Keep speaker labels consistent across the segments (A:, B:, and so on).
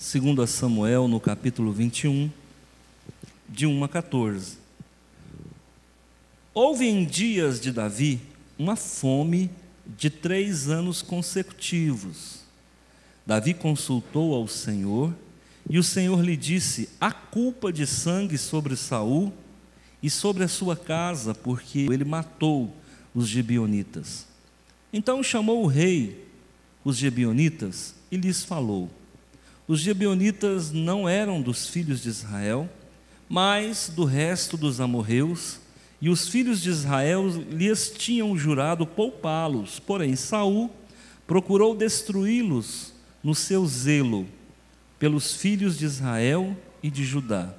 A: segundo a Samuel, no capítulo 21, de 1 a 14. Houve em dias de Davi uma fome de 3 anos consecutivos. Davi consultou ao Senhor, e o Senhor lhe disse: há culpa de sangue sobre Saul e sobre a sua casa, porque ele matou os gibeonitas. Então chamou o rei os gibeonitas e lhes falou. Os gibeonitas não eram dos filhos de Israel, mas do resto dos amorreus, e os filhos de Israel lhes tinham jurado poupá-los, porém Saul procurou destruí-los no seu zelo pelos filhos de Israel e de Judá.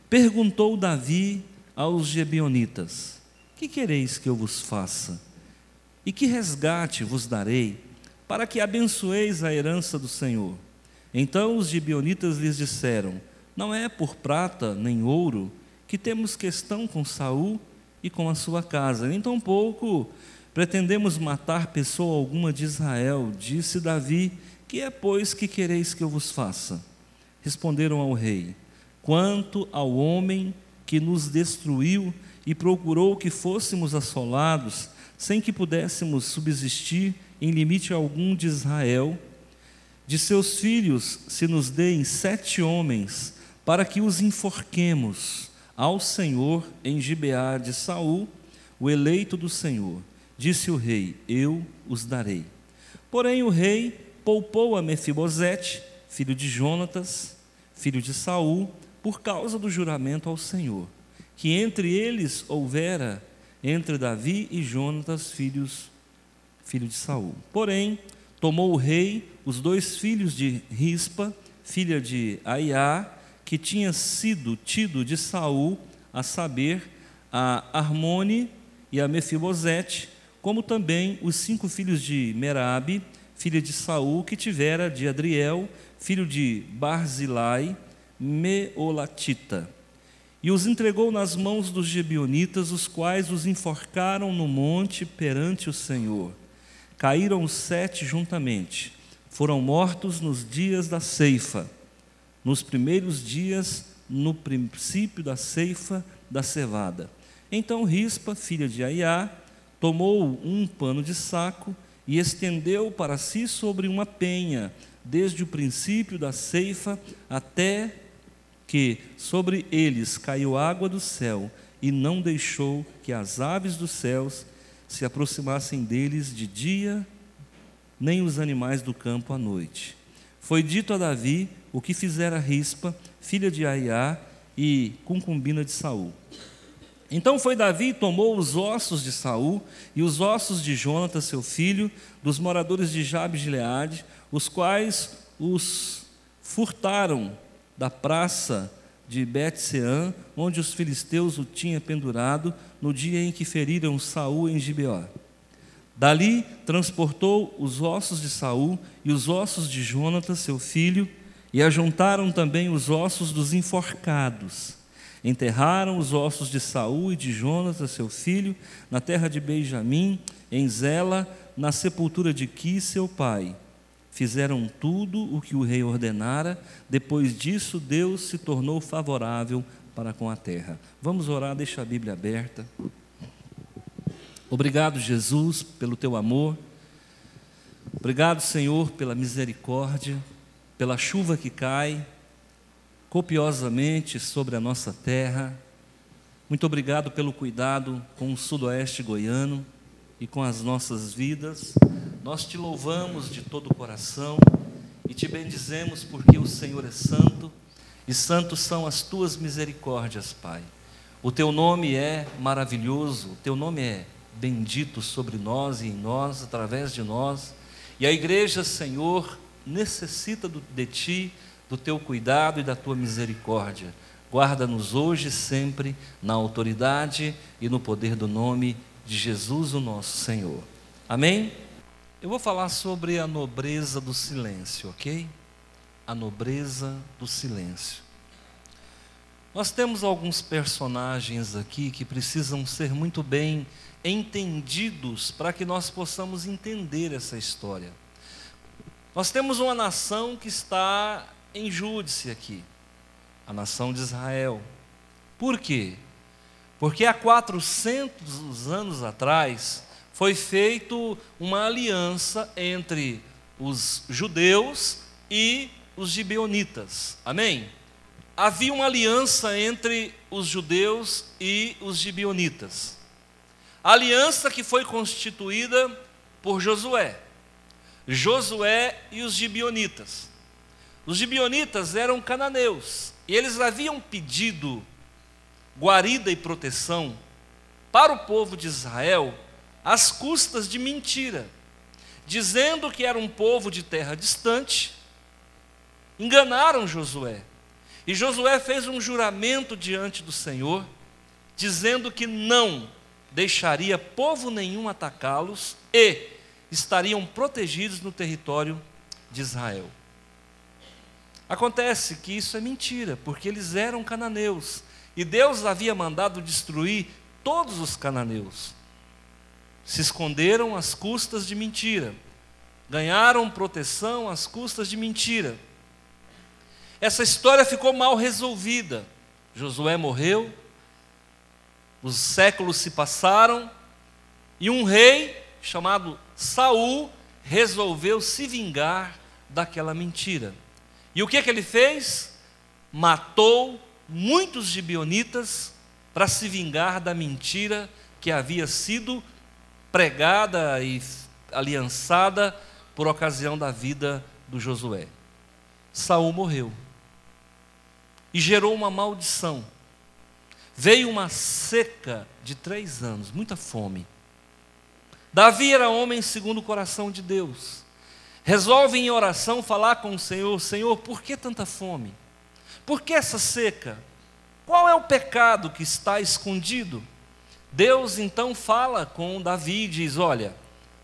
A: Perguntou Davi aos gibeonitas: que quereis que eu vos faça? E que resgate vos darei, para que abençoeis a herança do Senhor? Então os gibeonitas lhes disseram: não é por prata nem ouro que temos questão com Saul e com a sua casa, nem tampouco pretendemos matar pessoa alguma de Israel. Disse Davi: que é, pois, que quereis que eu vos faça? Responderam ao rei: quanto ao homem que nos destruiu e procurou que fôssemos assolados, sem que pudéssemos subsistir em limite algum de Israel, de seus filhos se nos deem 7 homens, para que os enforquemos ao Senhor em Gibeá de Saul, o eleito do Senhor. Disse o rei: eu os darei. Porém o rei poupou a Mefibosete, filho de Jonatas, filho de Saul, por causa do juramento ao Senhor, que entre eles houvera entre Davi e Jonatas, filho de Saul. Porém, tomou o rei os 2 filhos de Rispa, filha de Aiá, que tinha sido tido de Saul, a saber, a Armone e a Mefibosete, como também os 5 filhos de Merabe, filha de Saul, que tivera de Adriel, filho de Barzilai, Meolatita, e os entregou nas mãos dos gibeonitas, os quais os enforcaram no monte perante o Senhor. Caíram os 7 juntamente, foram mortos nos dias da ceifa, nos primeiros dias, no princípio da ceifa da cevada. Então Rispa, filha de Aiá, tomou um pano de saco e estendeu para si sobre uma penha, desde o princípio da ceifa até que sobre eles caiu água do céu, e não deixou que as aves dos céus se aproximassem deles de dia, nem os animais do campo à noite. Foi dito a Davi o que fizera Rispa, filha de Aiá e concubina de Saul. Então foi Davi e tomou os ossos de Saul e os ossos de Jonatas, seu filho, dos moradores de Jabe de Gileade, os quais os furtaram da praça de Bet-Seã, onde os filisteus o tinham pendurado, no dia em que feriram Saul em Gibeá. Dali transportou os ossos de Saul e os ossos de Jonatas, seu filho, e ajuntaram também os ossos dos enforcados. Enterraram os ossos de Saul e de Jonatas, seu filho, na terra de Benjamim, em Zela, na sepultura de Quis, seu pai. Fizeram tudo o que o rei ordenara. Depois disso, Deus se tornou favorável para com a terra. Vamos orar, deixa a Bíblia aberta. Obrigado, Jesus, pelo teu amor. Obrigado, Senhor, pela misericórdia, pela chuva que cai copiosamente sobre a nossa terra. Muito obrigado pelo cuidado com o sudoeste goiano e com as nossas vidas. Nós te louvamos de todo o coração e te bendizemos porque o Senhor é santo e santos são as tuas misericórdias, Pai. O teu nome é maravilhoso, o teu nome é bendito sobre nós e em nós, através de nós. E a igreja, Senhor, necessita de ti, do teu cuidado e da tua misericórdia. Guarda-nos hoje e sempre na autoridade e no poder do nome de Jesus, o nosso Senhor. Amém? Eu vou falar sobre a nobreza do silêncio, ok? A nobreza do silêncio. Nós temos alguns personagens aqui que precisam ser muito bem entendidos para que nós possamos entender essa história. Nós temos uma nação que está em júdice aqui, a nação de Israel. Por quê? Porque há 400 anos atrás foi feita uma aliança entre os judeus e os gibeonitas. Amém? Havia uma aliança entre os judeus e os gibeonitas. A aliança que foi constituída por Josué. Josué e os gibeonitas. Os gibeonitas eram cananeus e eles haviam pedido guarida e proteção para o povo de Israel às custas de mentira, dizendo que era um povo de terra distante. Enganaram Josué. E Josué fez um juramento diante do Senhor, dizendo que não deixaria povo nenhum atacá-los e estariam protegidos no território de Israel. Acontece que isso é mentira, porque eles eram cananeus, e Deus havia mandado destruir todos os cananeus. Se esconderam às custas de mentira, ganharam proteção às custas de mentira. Essa história ficou mal resolvida. Josué morreu, os séculos se passaram, e um rei chamado Saul resolveu se vingar daquela mentira. E o que ele fez? Matou muitos gibeonitas para se vingar da mentira que havia sido pregada e aliançada por ocasião da vida do Josué. Saul morreu e gerou uma maldição. Veio uma seca de 3 anos, muita fome. Davi era homem segundo o coração de Deus. Resolve em oração falar com o Senhor: Senhor, por que tanta fome? Por que essa seca? Qual é o pecado que está escondido? Deus então fala com Davi e diz: olha,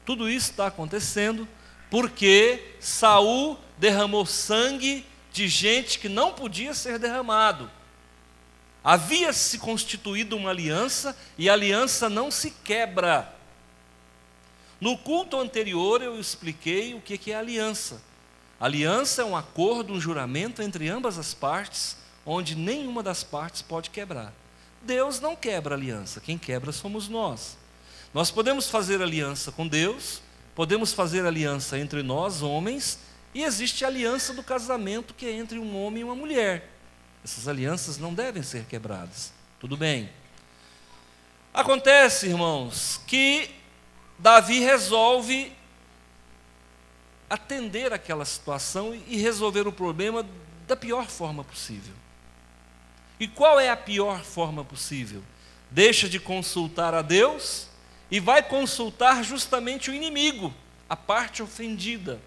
A: tudo isso está acontecendo porque Saul derramou sangue de gente que não podia ser derramado. Havia se constituído uma aliança e a aliança não se quebra. No culto anterior eu expliquei o que é aliança. Aliança é um acordo, um juramento entre ambas as partes, onde nenhuma das partes pode quebrar. Deus não quebra aliança, quem quebra somos nós. Nós podemos fazer aliança com Deus, podemos fazer aliança entre nós, homens, e existe a aliança do casamento, que é entre um homem e uma mulher. Essas alianças não devem ser quebradas. Tudo bem. Acontece, irmãos, que Davi resolve atender aquela situação e resolver o problema da pior forma possível. E qual é a pior forma possível? Deixa de consultar a Deus e vai consultar justamente o inimigo, a parte ofendida,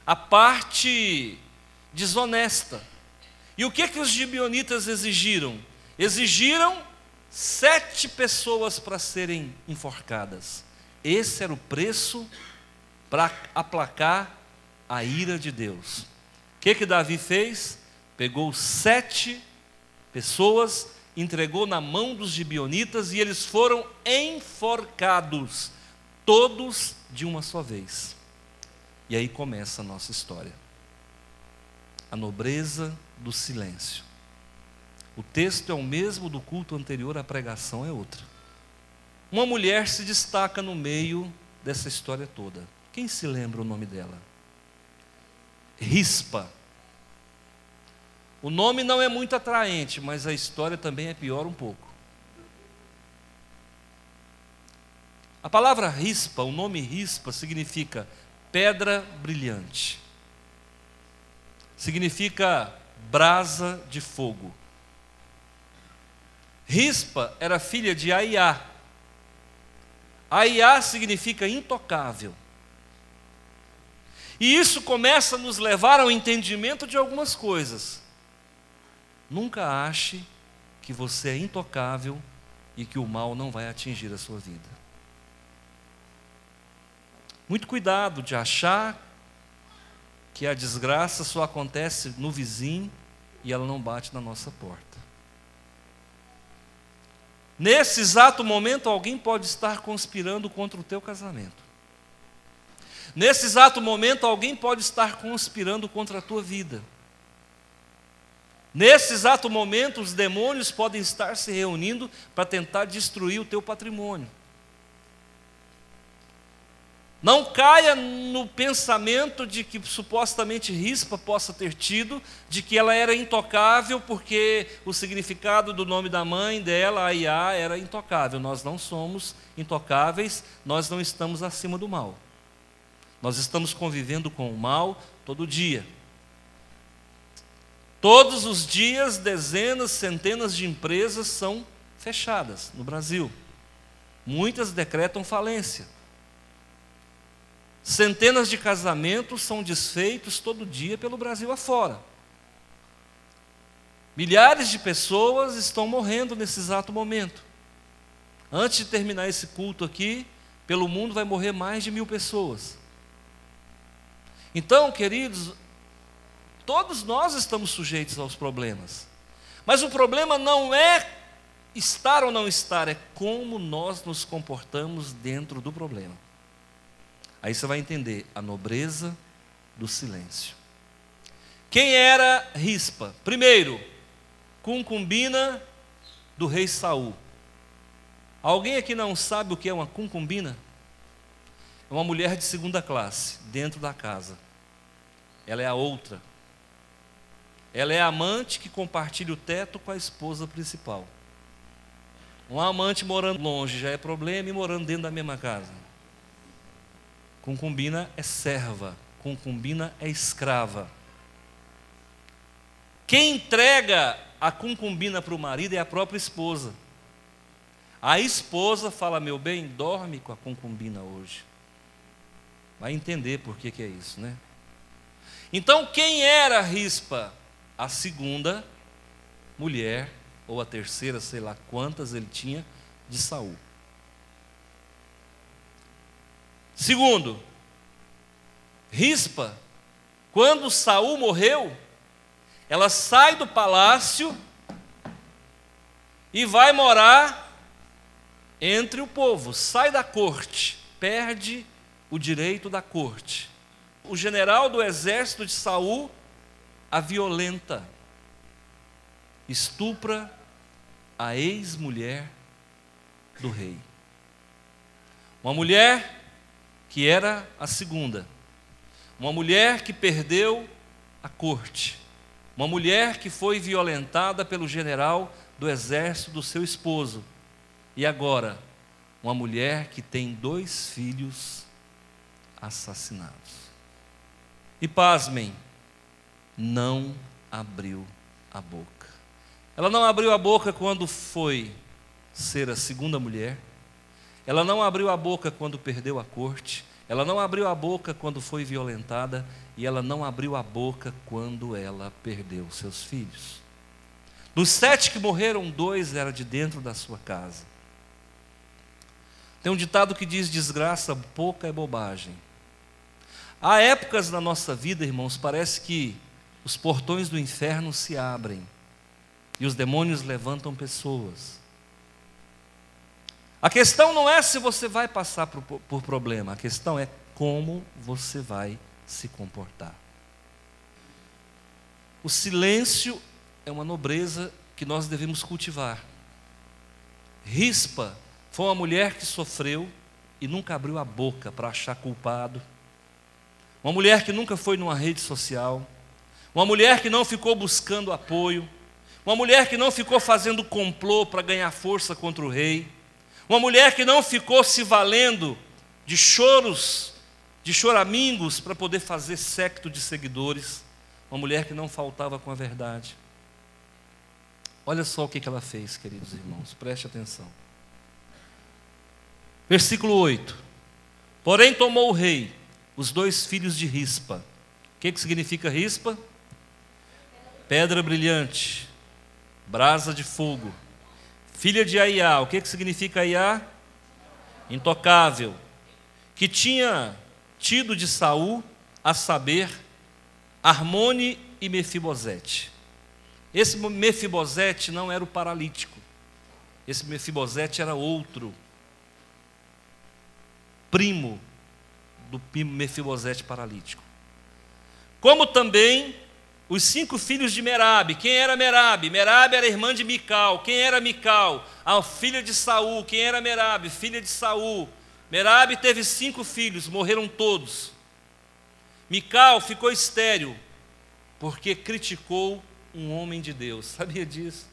A: a parte desonesta. E o que os gibeonitas exigiram? Exigiram 7 pessoas para serem enforcadas. Esse era o preço para aplacar a ira de Deus. O que Davi fez? Pegou 7 pessoas, entregou na mão dos gibeonitas e eles foram enforcados, todos de uma só vez. E aí começa a nossa história. A nobreza do silêncio. O texto é o mesmo do culto anterior, a pregação é outra. Uma mulher se destaca no meio dessa história toda. Quem se lembra o nome dela? Rispa. O nome não é muito atraente, mas a história também é pior um pouco. A palavra rispa, o nome rispa, significa pedra brilhante. Significa brasa de fogo. Rispa era filha de Aiá. Aiá significa intocável. E isso começa a nos levar ao entendimento de algumas coisas. Nunca ache que você é intocável e que o mal não vai atingir a sua vida. Muito cuidado de achar que a desgraça só acontece no vizinho e ela não bate na nossa porta. Nesse exato momento, alguém pode estar conspirando contra o teu casamento. Nesse exato momento, alguém pode estar conspirando contra a tua vida. Nesse exato momento, os demônios podem estar se reunindo para tentar destruir o teu patrimônio. Não caia no pensamento de que supostamente Rispa possa ter tido, de que ela era intocável porque o significado do nome da mãe dela, Aiá, era intocável. Nós não somos intocáveis, nós não estamos acima do mal. Nós estamos convivendo com o mal todo dia. Todos os dias, dezenas, centenas de empresas são fechadas no Brasil. Muitas decretam falência. Centenas de casamentos são desfeitos todo dia pelo Brasil afora. Milhares de pessoas estão morrendo nesse exato momento. Antes de terminar esse culto aqui, pelo mundo vai morrer mais de 1000 pessoas. Então, queridos, todos nós estamos sujeitos aos problemas. Mas o problema não é estar ou não estar, é como nós nos comportamos dentro do problema. Aí você vai entender a nobreza do silêncio. Quem era Rispa? Primeiro, concubina do rei Saul. Alguém aqui não sabe o que é uma concubina? É uma mulher de segunda classe, dentro da casa. Ela é a outra. Ela é a amante que compartilha o teto com a esposa principal. Um amante morando longe já é problema, e morando dentro da mesma casa. Concubina é serva, concubina é escrava. Quem entrega a concubina para o marido é a própria esposa. A esposa fala: meu bem, dorme com a concubina hoje. Vai entender por que é isso, né? Então, quem era Rispa? A segunda mulher, ou a terceira, sei lá quantas ele tinha, de Saul. Segundo, Rispa, quando Saul morreu, ela sai do palácio e vai morar entre o povo, sai da corte, perde o direito da corte. O general do exército de Saul a violenta, estupra a ex-mulher do rei. Uma mulher que era a segunda, uma mulher que perdeu a corte, uma mulher que foi violentada pelo general do exército do seu esposo, e agora, uma mulher que tem 2 filhos assassinados. E pasmem, não abriu a boca. Ela não abriu a boca quando foi ser a segunda mulher. Ela não abriu a boca quando perdeu a corte. Ela não abriu a boca quando foi violentada. E ela não abriu a boca quando ela perdeu seus filhos. Dos 7 que morreram, 2 eram de dentro da sua casa. Tem um ditado que diz: desgraça pouca é bobagem. Há épocas na nossa vida, irmãos, parece que os portões do inferno se abrem e os demônios levantam pessoas. A questão não é se você vai passar por problema, a questão é como você vai se comportar. O silêncio é uma nobreza que nós devemos cultivar. Rispa foi uma mulher que sofreu e nunca abriu a boca para achar culpado. Uma mulher que nunca foi numa rede social. Uma mulher que não ficou buscando apoio. Uma mulher que não ficou fazendo complô para ganhar força contra o rei. Uma mulher que não ficou se valendo de choros, de choramingos para poder fazer séquito de seguidores. Uma mulher que não faltava com a verdade. Olha só o que ela fez, queridos irmãos, preste atenção. Versículo 8. Porém tomou o rei os 2 filhos de Rispa. O que significa Rispa? Pedra brilhante, brasa de fogo. Filha de Aiá. O que significa Aiá? Intocável. Que tinha tido de Saul, a saber, Armone e Mefibosete. Esse Mefibosete não era o paralítico. Esse Mefibosete era outro primo do Mefibosete paralítico. Como também os 5 filhos de Merabe. Quem era Merabe? Merabe era irmã de Mical. Quem era Mical? A filha de Saul. Quem era Merabe? Filha de Saul. Merabe teve 5 filhos, morreram todos. Mical ficou estéril, porque criticou um homem de Deus. Sabia disso?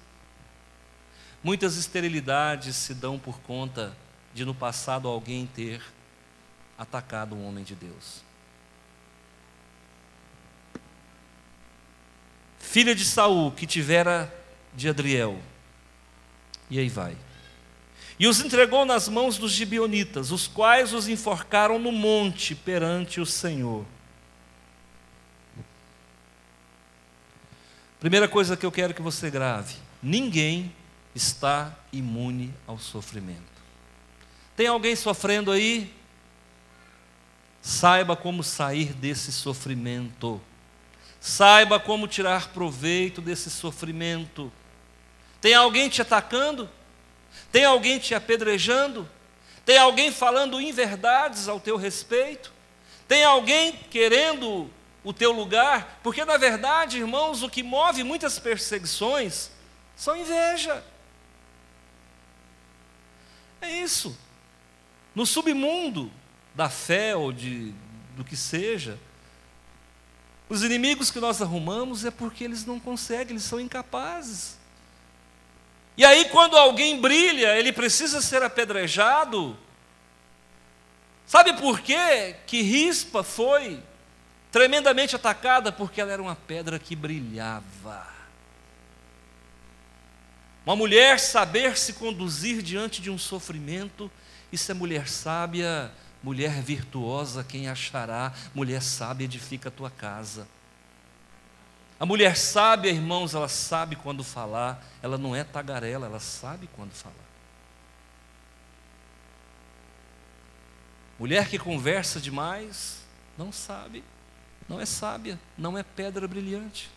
A: Muitas esterilidades se dão por conta de no passado alguém ter atacado um homem de Deus. Filha de Saul, que tivera de Adriel. E aí vai. E os entregou nas mãos dos gibeonitas, os quais os enforcaram no monte perante o Senhor. Primeira coisa que eu quero que você grave: ninguém está imune ao sofrimento. Tem alguém sofrendo aí? Saiba como sair desse sofrimento. Saiba como tirar proveito desse sofrimento. Tem alguém te atacando? Tem alguém te apedrejando? Tem alguém falando inverdades ao teu respeito? Tem alguém querendo o teu lugar? Porque na verdade, irmãos, o que move muitas perseguições são inveja. É isso. No submundo da fé ou do que seja, os inimigos que nós arrumamos é porque eles não conseguem, eles são incapazes. E aí quando alguém brilha, ele precisa ser apedrejado. Sabe por quê que Rispa foi tremendamente atacada? Porque ela era uma pedra que brilhava. Uma mulher saber se conduzir diante de um sofrimento, isso é mulher sábia, mulher virtuosa, quem achará? Mulher sábia edifica a tua casa. A mulher sábia, irmãos, ela sabe quando falar, ela não é tagarela, ela sabe quando falar. Mulher que conversa demais, não sabe, não é sábia, não é pedra brilhante.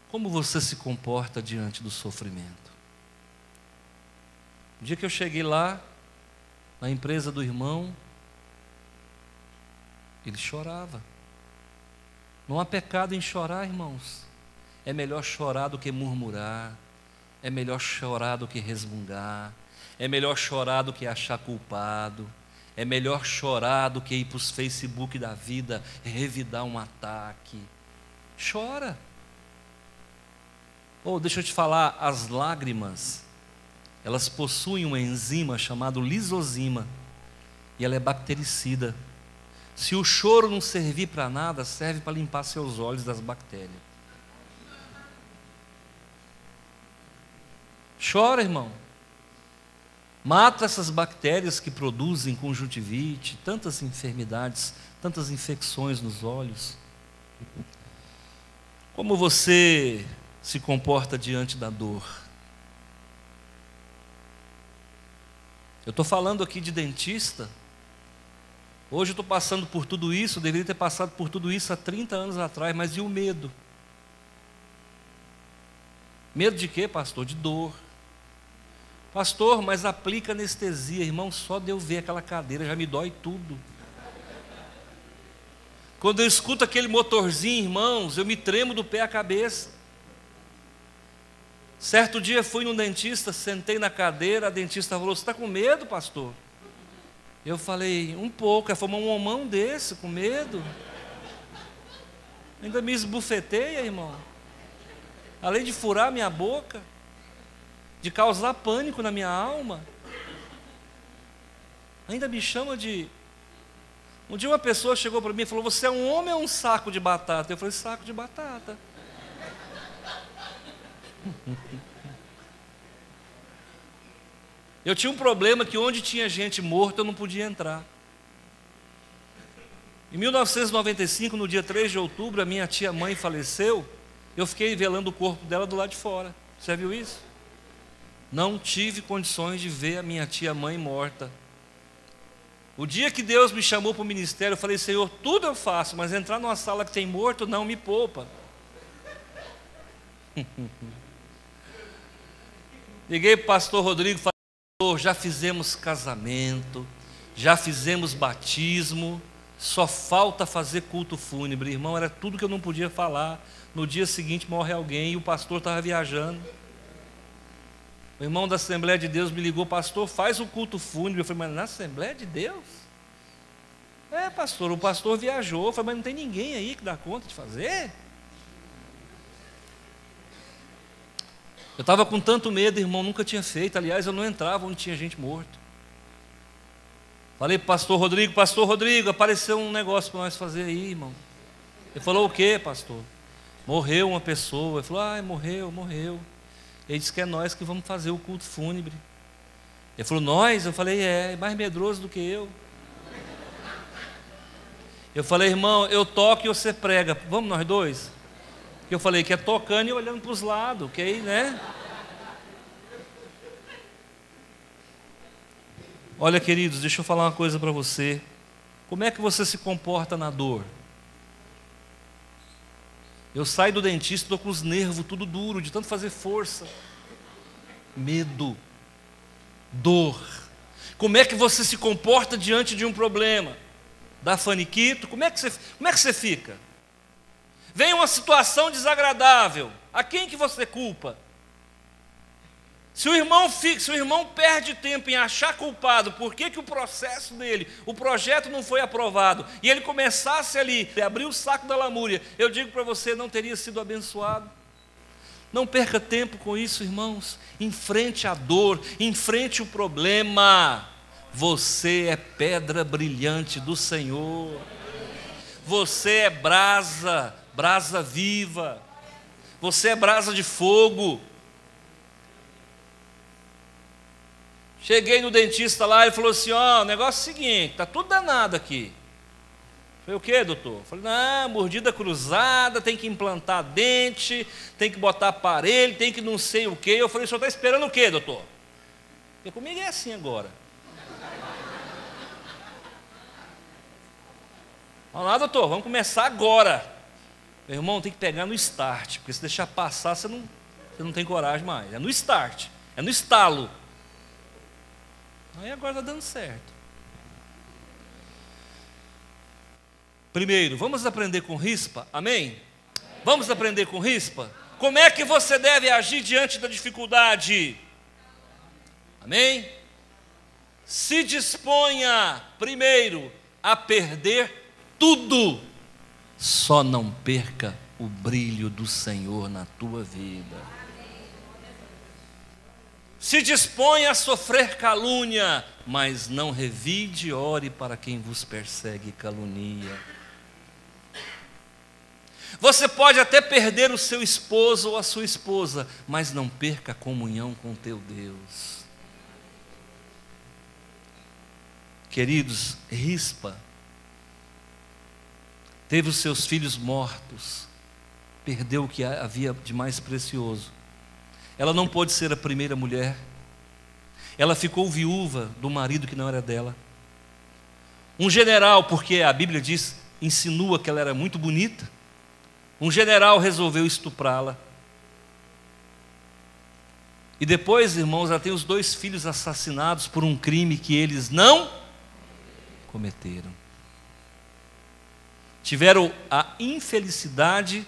A: Como você se comporta diante do sofrimento? O dia que eu cheguei lá, na empresa do irmão, ele chorava. Não há pecado em chorar, irmãos. É melhor chorar do que murmurar. É melhor chorar do que resmungar. É melhor chorar do que achar culpado. É melhor chorar do que ir para os Facebook da vida, revidar um ataque. Chora. Deixa eu te falar, as lágrimas, elas possuem uma enzima chamada lisozima, e ela é bactericida. Se o choro não servir para nada, serve para limpar seus olhos das bactérias. Chora, irmão. Mata essas bactérias que produzem conjuntivite, tantas enfermidades, tantas infecções nos olhos. Como você se comporta diante da dor? Eu estou falando aqui de dentista. Hoje eu estou passando por tudo isso, eu deveria ter passado por tudo isso há 30 anos atrás, mas e o medo? Medo de quê, pastor? De dor. Pastor, mas aplica anestesia, irmão, só de eu ver aquela cadeira já me dói tudo. Quando eu escuto aquele motorzinho, irmãos, eu me tremo do pé à cabeça. Certo dia fui num dentista, sentei na cadeira, a dentista falou: você está com medo, pastor? Eu falei: um pouco. Ela falou: um homão desse, com medo? Ainda me esbufeteia, irmão. Além de furar minha boca, de causar pânico na minha alma, ainda me chama de... Um dia uma pessoa chegou para mim e falou: você é um homem ou um saco de batata? Eu falei: saco de batata. Eu tinha um problema que onde tinha gente morta eu não podia entrar. Em 1995, no dia 3 de outubro, a minha tia-mãe faleceu. Eu fiquei velando o corpo dela do lado de fora. Você já viu isso? Não tive condições de ver a minha tia-mãe morta. O dia que Deus me chamou para o ministério, eu falei: Senhor, tudo eu faço, mas entrar numa sala que tem morto, não, me poupa. Liguei para o pastor Rodrigo e falei: pastor, já fizemos casamento, já fizemos batismo, Só falta fazer culto fúnebre, irmão, era tudo que eu não podia falar. No dia seguinte morre alguém e o pastor estava viajando. O irmão da Assembleia de Deus me ligou: pastor, faz o culto fúnebre. Eu falei: mas na Assembleia de Deus? É, pastor, o pastor viajou. Eu falei: mas não tem ninguém aí que dá conta de fazer? Eu estava com tanto medo, irmão, nunca tinha feito. Aliás, eu não entrava onde tinha gente morta. Falei para o pastor Rodrigo, apareceu um negócio para nós fazer aí, irmão. Ele falou: o quê, pastor? Morreu uma pessoa. Ele falou: ah, morreu. Ele disse que é nós que vamos fazer o culto fúnebre. Ele falou: nós? Eu falei: é mais medroso do que eu. Eu falei: irmão, eu toco e você prega, vamos nós dois? Eu falei que é tocando e olhando para os lados, que aí, né? Olha, queridos, deixa eu falar uma coisa para você. Como é que você se comporta na dor? Eu saio do dentista, estou com os nervos tudo duro, de tanto fazer força. Medo, dor. Como é que você se comporta diante de um problema? Dá faniquito? Como é que você fica? Vem uma situação desagradável, a quem que você culpa? Se o irmão perde tempo em achar culpado, por que o processo dele, o projeto não foi aprovado, e ele começasse ali, abrir o saco da lamúria, eu digo para você, não teria sido abençoado. Não perca tempo com isso, irmãos. Enfrente a dor, enfrente o problema. Você é pedra brilhante do Senhor. Você é brasa viva. Você é brasa de fogo. Cheguei no dentista lá, ele falou assim: ó, o negócio é o seguinte, está tudo danado aqui. Eu falei: o que, doutor? Eu falei: não, mordida cruzada, tem que implantar dente, tem que botar aparelho, tem que não sei o que. Eu falei: o senhor está esperando o que, doutor? Porque comigo é assim agora. Vamos lá, doutor, vamos começar agora. Meu irmão, tem que pegar no start, porque se deixar passar, você não tem coragem mais. É no start, é no estalo. Aí agora está dando certo. Primeiro, vamos aprender com rispa, amém? Vamos aprender com rispa? Como é que você deve agir diante da dificuldade? Amém? Se disponha, primeiro, a perder tudo, só não perca o brilho do Senhor na tua vida. Se dispõe a sofrer calúnia, mas não revide, ore para quem vos persegue e calunia. Você pode até perder o seu esposo ou a sua esposa, mas não perca a comunhão com teu Deus. Queridos, Rispa teve os seus filhos mortos, perdeu o que havia de mais precioso. Ela não pôde ser a primeira mulher. Ela ficou viúva do marido que não era dela. Um general, porque a Bíblia diz, insinua que ela era muito bonita, um general resolveu estuprá-la. E depois, irmãos, ela tem os 2 filhos assassinados por um crime que eles não cometeram. Tiveram a infelicidade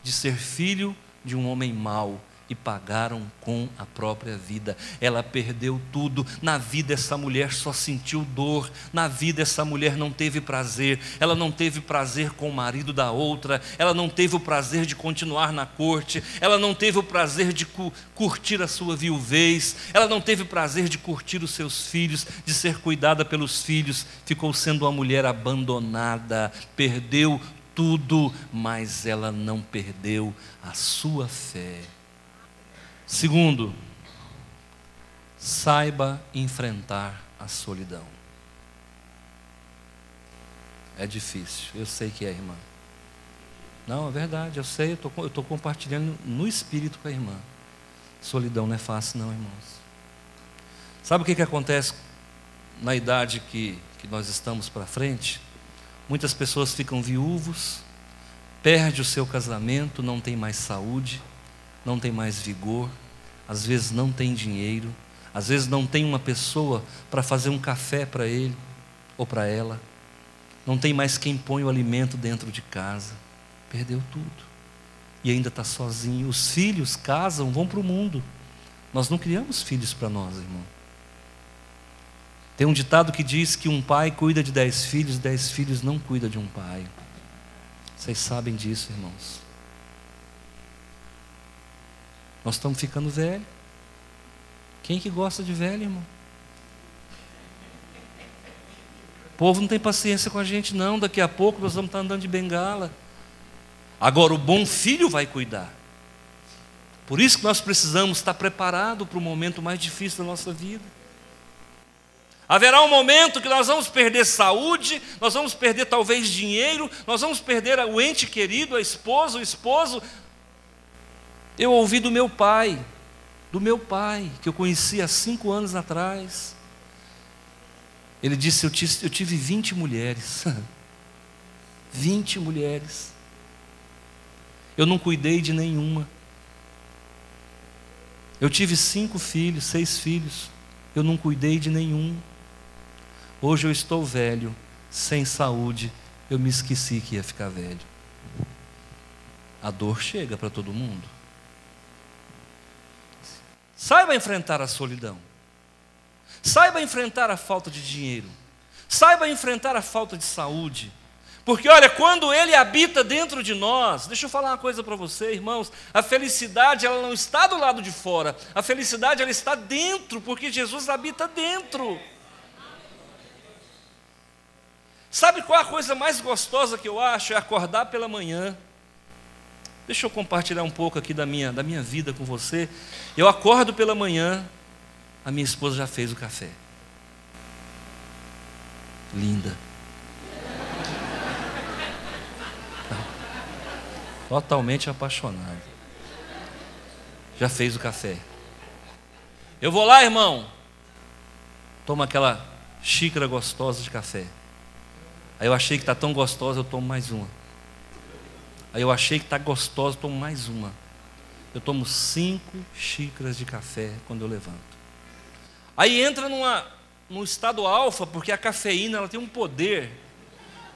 A: de ser filho de um homem mau e pagaram com a própria vida. Ela perdeu tudo. Na vida essa mulher só sentiu dor. Na vida essa mulher não teve prazer. Ela não teve prazer com o marido da outra. Ela não teve o prazer de continuar na corte. Ela não teve o prazer de curtir a sua viuvez. Ela não teve prazer de curtir os seus filhos, de ser cuidada pelos filhos. Ficou sendo uma mulher abandonada. Perdeu tudo, mas ela não perdeu a sua fé. Segundo, saiba enfrentar a solidão. É difícil, eu sei que é, irmã. Não, é verdade, eu sei, eu estou compartilhando no espírito com a irmã. Solidão não é fácil não, irmãos. Sabe o que acontece na idade que nós estamos para frente? Muitas pessoas ficam viúvos, perde o seu casamento, não tem mais saúde, não tem mais vigor, às vezes não tem dinheiro, às vezes não tem uma pessoa para fazer um café para ele ou para ela. Não tem mais quem põe o alimento dentro de casa. Perdeu tudo. E ainda está sozinho. Os filhos casam, vão para o mundo. Nós não criamos filhos para nós, irmão. Tem um ditado que diz que um pai cuida de 10 filhos, 10 filhos não cuidam de um pai. Vocês sabem disso, irmãos. Nós estamos ficando velhos. Quem que gosta de velho, irmão? O povo não tem paciência com a gente, não. Daqui a pouco nós vamos estar andando de bengala. Agora, o bom filho vai cuidar. Por isso que nós precisamos estar preparados para o momento mais difícil da nossa vida. Haverá um momento que nós vamos perder saúde, nós vamos perder talvez dinheiro, nós vamos perder o ente querido, a esposa, o esposo. Eu ouvi do meu pai, que eu conheci há 5 anos atrás. Ele disse, eu tive 20 mulheres. 20 mulheres. Eu não cuidei de nenhuma. Eu tive 5 filhos, 6 filhos. Eu não cuidei de nenhum. Hoje eu estou velho, sem saúde. Eu me esqueci que ia ficar velho. A dor chega para todo mundo. Saiba enfrentar a solidão. Saiba enfrentar a falta de dinheiro. Saiba enfrentar a falta de saúde. Porque olha, quando Ele habita dentro de nós, deixa eu falar uma coisa para você, irmãos, a felicidade ela não está do lado de fora, a felicidade ela está dentro, porque Jesus habita dentro. Sabe qual é a coisa mais gostosa que eu acho? É acordar pela manhã. Deixa eu compartilhar um pouco aqui da minha vida com você. Eu acordo pela manhã, a minha esposa já fez o café. Linda. Totalmente apaixonado. Já fez o café. Eu vou lá, irmão. Toma aquela xícara gostosa de café. Aí eu achei que está tão gostosa, eu tomo mais uma. Aí eu achei que está gostosa, eu tomo mais uma. Eu tomo 5 xícaras de café quando eu levanto. Aí entra num estado alfa, porque a cafeína ela tem um poder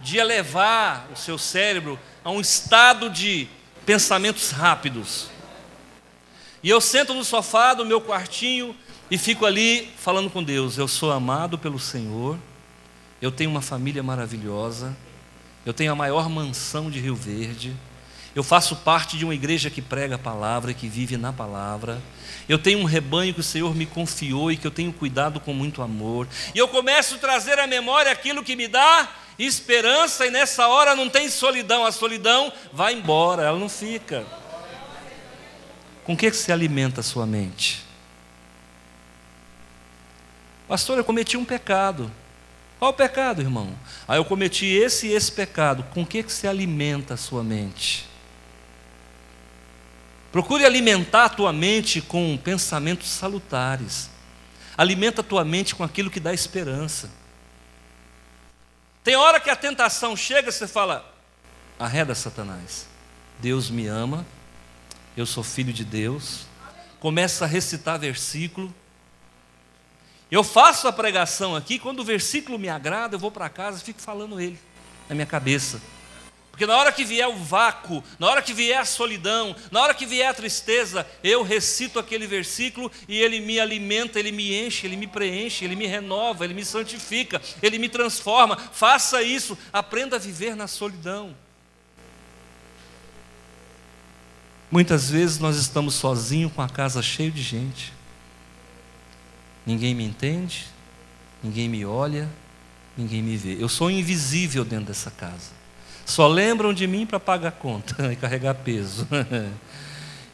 A: de elevar o seu cérebro a um estado de pensamentos rápidos. E eu sento no sofá do meu quartinho e fico ali falando com Deus. Eu sou amado pelo Senhor, eu tenho uma família maravilhosa, eu tenho a maior mansão de Rio Verde, eu faço parte de uma igreja que prega a palavra e que vive na palavra, eu tenho um rebanho que o Senhor me confiou e que eu tenho cuidado com muito amor, e eu começo a trazer à memória aquilo que me dá esperança, e nessa hora não tem solidão, a solidão vai embora, ela não fica. Com o que se alimenta a sua mente? Pastor, eu cometi um pecado. Qual o pecado, irmão? Eu cometi esse e esse pecado. Com o que se alimenta a sua mente? Procure alimentar a tua mente com pensamentos salutares. Alimenta a tua mente com aquilo que dá esperança. Tem hora que a tentação chega, você fala, arreda Satanás, Deus me ama, eu sou filho de Deus. Começa a recitar versículo. Eu faço a pregação aqui, quando o versículo me agrada, eu vou para casa e fico falando ele na minha cabeça. Porque na hora que vier o vácuo, na hora que vier a solidão, na hora que vier a tristeza, eu recito aquele versículo e ele me alimenta, ele me enche, ele me preenche, ele me renova, ele me santifica, ele me transforma. Faça isso, aprenda a viver na solidão. Muitas vezes nós estamos sozinhos com a casa cheia de gente. Ninguém me entende, ninguém me olha, ninguém me vê. Eu sou invisível dentro dessa casa. Só lembram de mim para pagar conta e carregar peso.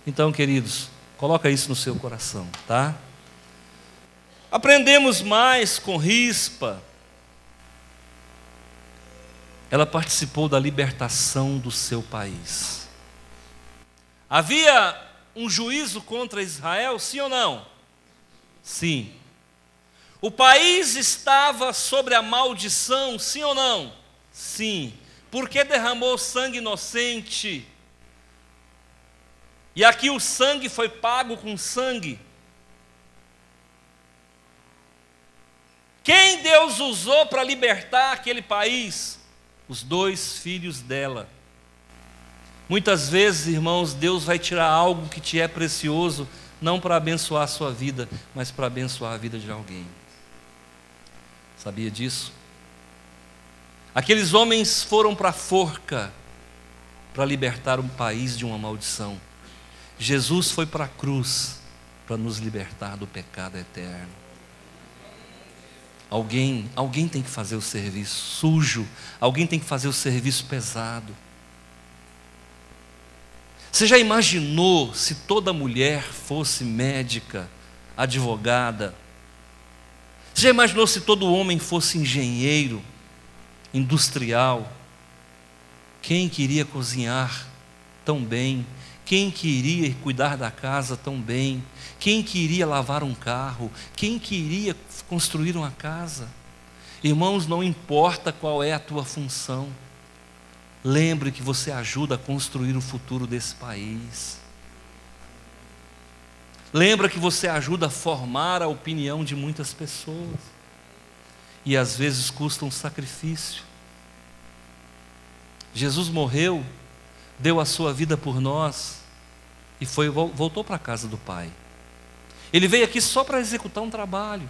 A: Então, queridos, coloca isso no seu coração, tá? Aprendemos mais com Rispa. Ela participou da libertação do seu país. Havia um juízo contra Israel, sim ou não? Sim. O país estava sobre a maldição, sim ou não? Sim. Porque derramou sangue inocente. E aqui o sangue foi pago com sangue. Quem Deus usou para libertar aquele país? os 2 filhos dela. Muitas vezes, irmãos, Deus vai tirar algo que te é precioso, não para abençoar a sua vida, mas para abençoar a vida de alguém. Sabia disso? Aqueles homens foram para a forca para libertar um país de uma maldição. Jesus foi para a cruz para nos libertar do pecado eterno. Alguém tem que fazer o serviço sujo, alguém tem que fazer o serviço pesado. Você já imaginou se toda mulher fosse médica, advogada? Você já imaginou se todo homem fosse engenheiro, industrial? Quem queria cozinhar tão bem? Quem queria cuidar da casa tão bem? Quem queria lavar um carro? Quem queria construir uma casa? Irmãos, não importa qual é a tua função, lembre que você ajuda a construir o futuro desse país. Lembra que você ajuda a formar a opinião de muitas pessoas. E às vezes custa um sacrifício. Jesus morreu, deu a sua vida por nós e voltou para a casa do Pai. Ele veio aqui só para executar um trabalho.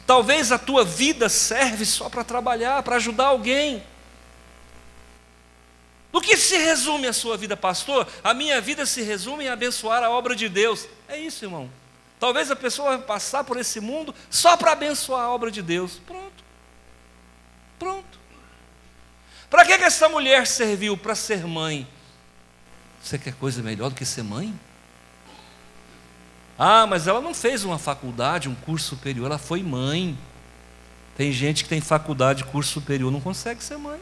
A: Talvez a tua vida serve só para trabalhar, para ajudar alguém. Do que se resume a sua vida, pastor? A minha vida se resume em abençoar a obra de Deus. É isso, irmão. Talvez a pessoa vai passar por esse mundo só para abençoar a obra de Deus. Pronto. Para que essa mulher serviu? Para ser mãe. Você quer coisa melhor do que ser mãe? Ah, mas ela não fez uma faculdade, um curso superior, ela foi mãe. Tem gente que tem faculdade, curso superior, não consegue ser mãe.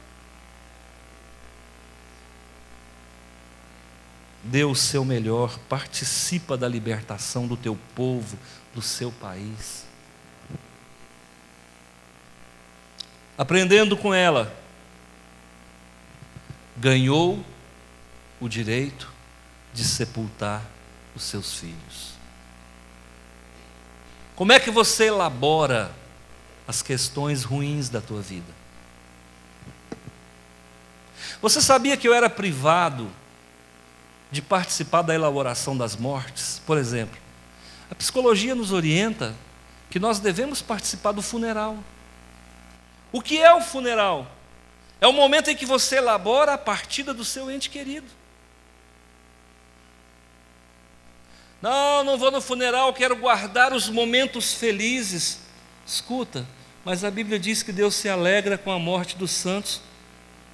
A: Dê o seu melhor, participa da libertação do teu povo, do seu país. Aprendendo com ela, ganhou o direito de sepultar os seus filhos. Como é que você elabora as questões ruins da tua vida? Você sabia que eu era privado de participar da elaboração das mortes? Por exemplo, a psicologia nos orienta que nós devemos participar do funeral. O que é o funeral? É o momento em que você elabora a partida do seu ente querido. Não vou no funeral, quero guardar os momentos felizes. Escuta, mas a Bíblia diz que Deus se alegra com a morte dos santos.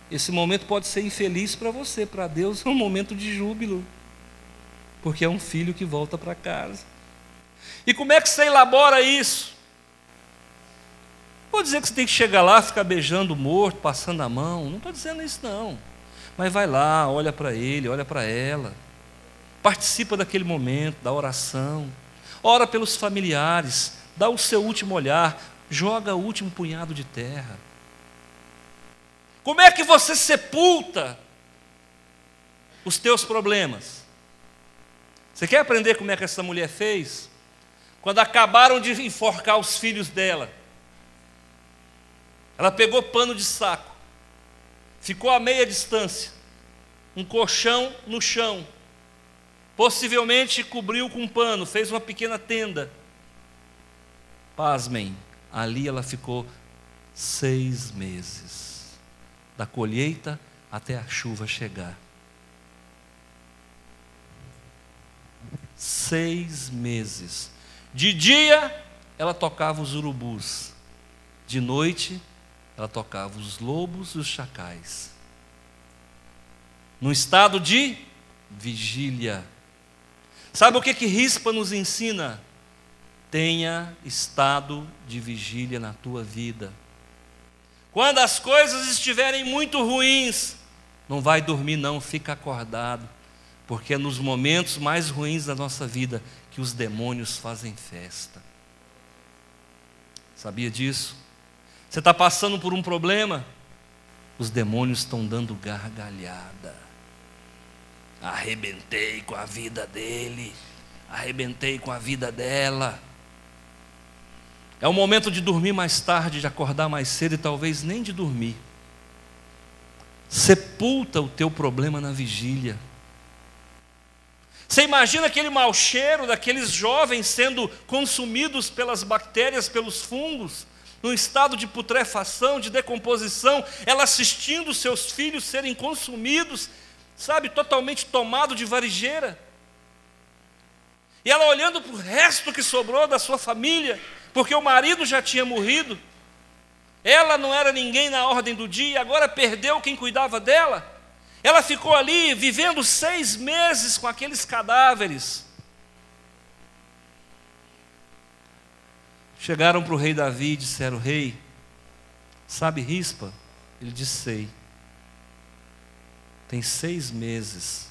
A: Esse momento pode ser infeliz para você, para Deus é um momento de júbilo, porque é um filho que volta para casa. E como é que você elabora isso? Vou dizer que você tem que chegar lá, ficar beijando o morto, passando a mão, não estou dizendo isso não, mas vai lá, olha para ele, olha para ela, participa daquele momento, da oração, ora pelos familiares, dá o seu último olhar, joga o último punhado de terra. Como é que você sepulta os teus problemas? Você quer aprender como é que essa mulher fez? Quando acabaram de enforcar os filhos dela, ela pegou pano de saco, ficou a meia distância, um colchão no chão, possivelmente cobriu com pano, fez uma pequena tenda. Pasmem, ali ela ficou 6 meses, da colheita até a chuva chegar. 6 meses. De dia ela tocava os urubus, de noite ela tocava os lobos e os chacais, num estado de vigília. Sabe o que Rispa nos ensina? Tenha estado de vigília na tua vida. Quando as coisas estiverem muito ruins, não vai dormir não, fica acordado, porque é nos momentos mais ruins da nossa vida que os demônios fazem festa. Sabia disso? Você está passando por um problema, os demônios estão dando gargalhada. Arrebentei com a vida dele, arrebentei com a vida dela. É o momento de dormir mais tarde, de acordar mais cedo e talvez nem de dormir. sepulta o teu problema na vigília. Você imagina aquele mau cheiro daqueles jovens sendo consumidos pelas bactérias, pelos fungos, num estado de putrefação, de decomposição, ela assistindo seus filhos serem consumidos, sabe, totalmente tomado de varigeira. E ela olhando para o resto que sobrou da sua família, porque o marido já tinha morrido. Ela não era ninguém na ordem do dia, agora perdeu quem cuidava dela. Ela ficou ali vivendo 6 meses com aqueles cadáveres. Chegaram para o rei Davi e disseram: rei, sabe Rispa? Ele disse: sei. Tem 6 meses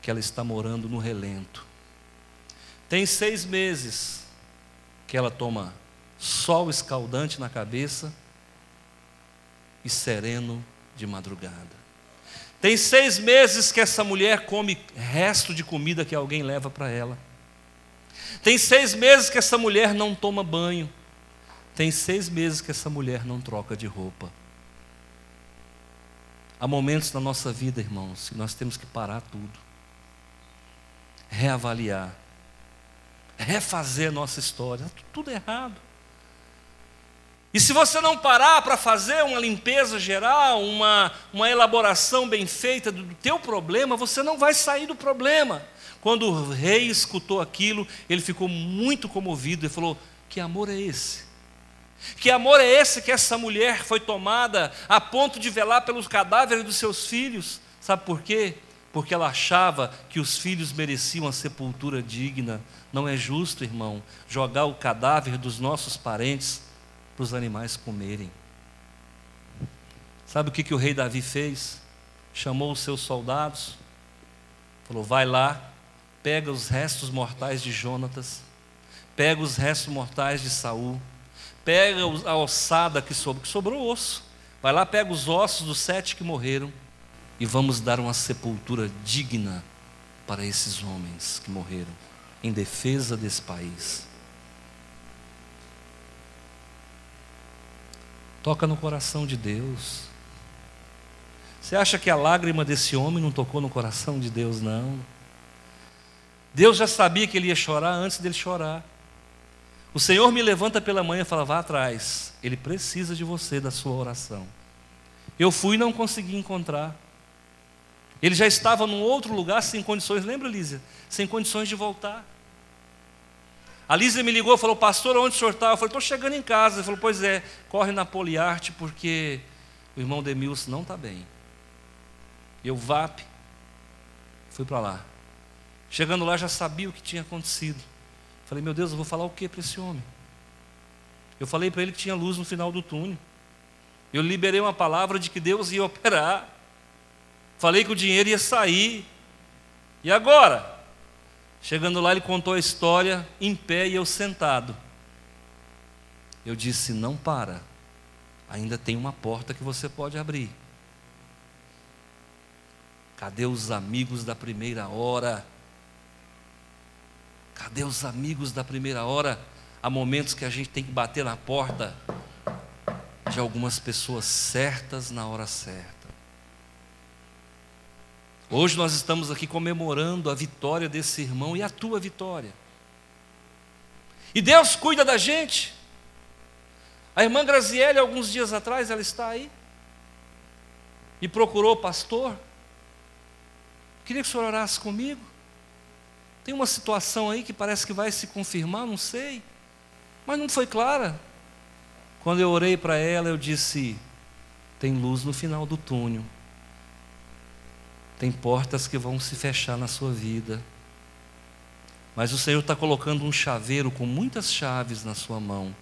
A: que ela está morando no relento. Tem 6 meses que ela toma sol escaldante na cabeça e sereno de madrugada. Tem 6 meses que essa mulher come resto de comida que alguém leva para ela. Tem 6 meses que essa mulher não toma banho. Tem 6 meses que essa mulher não troca de roupa. Há momentos na nossa vida, irmãos, que nós temos que parar tudo, reavaliar, refazer a nossa história. Tudo errado. E se você não parar para fazer uma limpeza geral, uma elaboração bem feita do teu problema, você não vai sair do problema. Quando o rei escutou aquilo, ele ficou muito comovido e falou: que amor é esse? Que amor é esse que essa mulher foi tomada a ponto de velar pelos cadáveres dos seus filhos? Sabe por quê? Porque ela achava que os filhos mereciam a sepultura digna. Não é justo, irmão, jogar o cadáver dos nossos parentes para os animais comerem. Sabe o que o rei Davi fez? Chamou os seus soldados, falou: vai lá, pega os restos mortais de Jonatas, pega os restos mortais de Saul, pega a ossada que sobrou osso, vai lá, pega os ossos dos 7 que morreram, e vamos dar uma sepultura digna para esses homens que morreram em defesa desse país. Toca no coração de Deus. Você acha que a lágrima desse homem não tocou no coração de Deus? Não. Deus já sabia que ele ia chorar antes dele chorar. O Senhor me levanta pela manhã e fala: vá atrás, ele precisa de você, da sua oração. Eu fui e não consegui encontrar. Ele já estava num outro lugar sem condições, lembra, Lísia? Sem condições de voltar. A Lísia me ligou e falou: pastor, onde o senhor está? Eu falei: estou chegando em casa. Ele falou: pois é, corre na Poliarte, porque o irmão Demilson não está bem. Eu fui para lá. Chegando lá, já sabia o que tinha acontecido. Falei: meu Deus, eu vou falar o que para esse homem? Eu falei para ele que tinha luz no final do túnel. Eu liberei uma palavra de que Deus ia operar. Falei que o dinheiro ia sair. E agora? Chegando lá, ele contou a história em pé e eu sentado. Eu disse: não para, ainda tem uma porta que você pode abrir. Cadê os amigos da primeira hora? Cadê os amigos da primeira hora? Há momentos que a gente tem que bater na porta de algumas pessoas certas na hora certa. Hoje nós estamos aqui comemorando a vitória desse irmão e a tua vitória. E Deus cuida da gente. A irmã Graziele, alguns dias atrás, ela está aí e procurou o pastor. Queria que o senhor orasse comigo. Tem uma situação aí que parece que vai se confirmar, não sei, mas não foi clara. Quando eu orei para ela, eu disse: tem luz no final do túnel. Tem portas que vão se fechar na sua vida, mas o Senhor está colocando um chaveiro com muitas chaves na sua mão.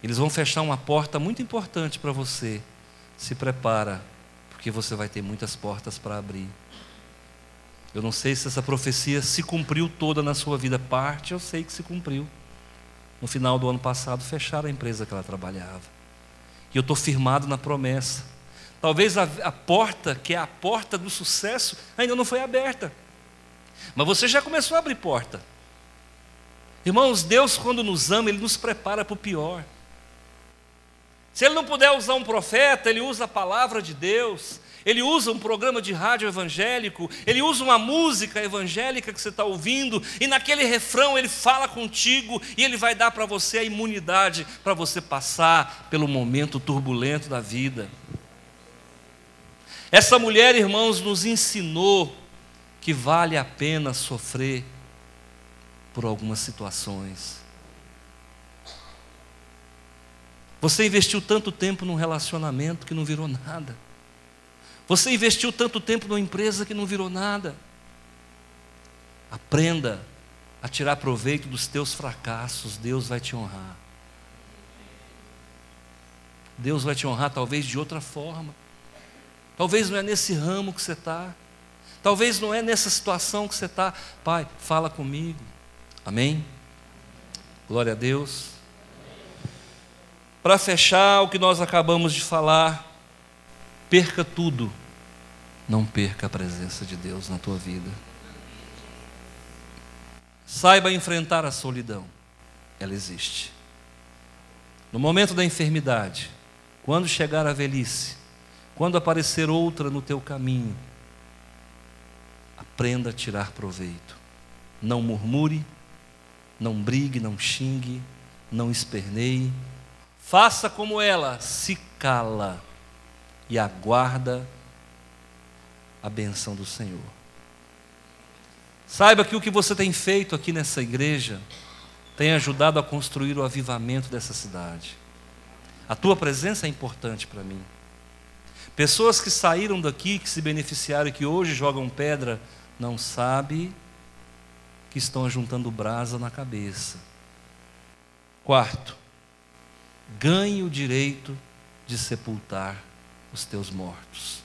A: Eles vão fechar uma porta muito importante para você. Se prepara, porque você vai ter muitas portas para abrir. Eu não sei se essa profecia se cumpriu toda na sua vida. Parte eu sei que se cumpriu. No final do ano passado fecharam a empresa que ela trabalhava, e eu estou firmado na promessa. Talvez a porta, que é a porta do sucesso, ainda não foi aberta, mas você já começou a abrir porta. Irmãos, Deus, quando nos ama, Ele nos prepara para o pior. Se ele não puder usar um profeta, ele usa a palavra de Deus, ele usa um programa de rádio evangélico, ele usa uma música evangélica que você está ouvindo, e naquele refrão ele fala contigo, e ele vai dar para você a imunidade para você passar pelo momento turbulento da vida. Essa mulher, irmãos, nos ensinou que vale a pena sofrer por algumas situações. Você investiu tanto tempo num relacionamento que não virou nada. Você investiu tanto tempo numa empresa que não virou nada. Aprenda a tirar proveito dos teus fracassos, Deus vai te honrar. Deus vai te honrar talvez de outra forma. Talvez não é nesse ramo que você está. Talvez não é nessa situação que você está. Pai, fala comigo. Amém? Glória a Deus. Para fechar o que nós acabamos de falar, perca tudo, não perca a presença de Deus na tua vida. Saiba enfrentar a solidão, ela existe. No momento da enfermidade, quando chegar a velhice, quando aparecer outra no teu caminho, aprenda a tirar proveito. Não murmure, não brigue, não xingue, não esperneie. Faça como ela, se cala e aguarda a bênção do Senhor. Saiba que o que você tem feito aqui nessa igreja tem ajudado a construir o avivamento dessa cidade. A tua presença é importante para mim. Pessoas que saíram daqui, que se beneficiaram e que hoje jogam pedra, não sabem que estão juntando brasa na cabeça. Quarto, ganhe o direito de sepultar os teus mortos.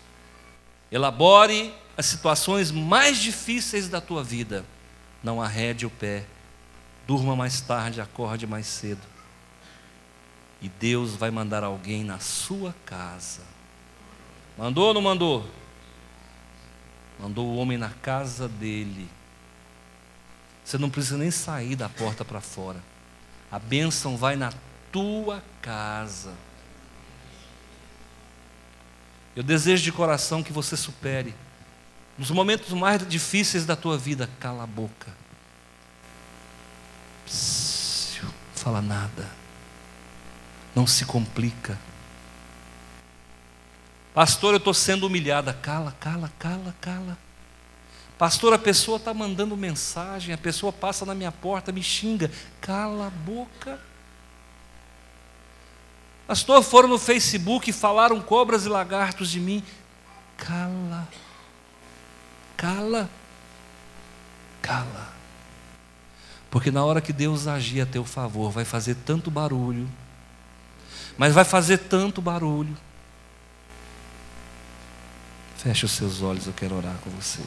A: Elabore as situações mais difíceis da tua vida. Não arrede o pé. Durma mais tarde, acorde mais cedo. E Deus vai mandar alguém na sua casa. Mandou ou não mandou? Mandou o homem na casa dele. Você não precisa nem sair da porta para fora. A bênção vai na tua casa. Eu desejo de coração que você supere. Nos momentos mais difíceis da tua vida, cala a boca. Psiu, fala nada. Não se complica. Pastor, eu estou sendo humilhada. Cala, cala, cala, cala. Pastor, a pessoa está mandando mensagem, a pessoa passa na minha porta, me xinga. Cala a boca. Pastor, foram no Facebook e falaram cobras e lagartos de mim. Cala. Cala. Cala. Porque na hora que Deus agir a teu favor, vai fazer tanto barulho. Mas vai fazer tanto barulho. Feche os seus olhos, eu quero orar com você.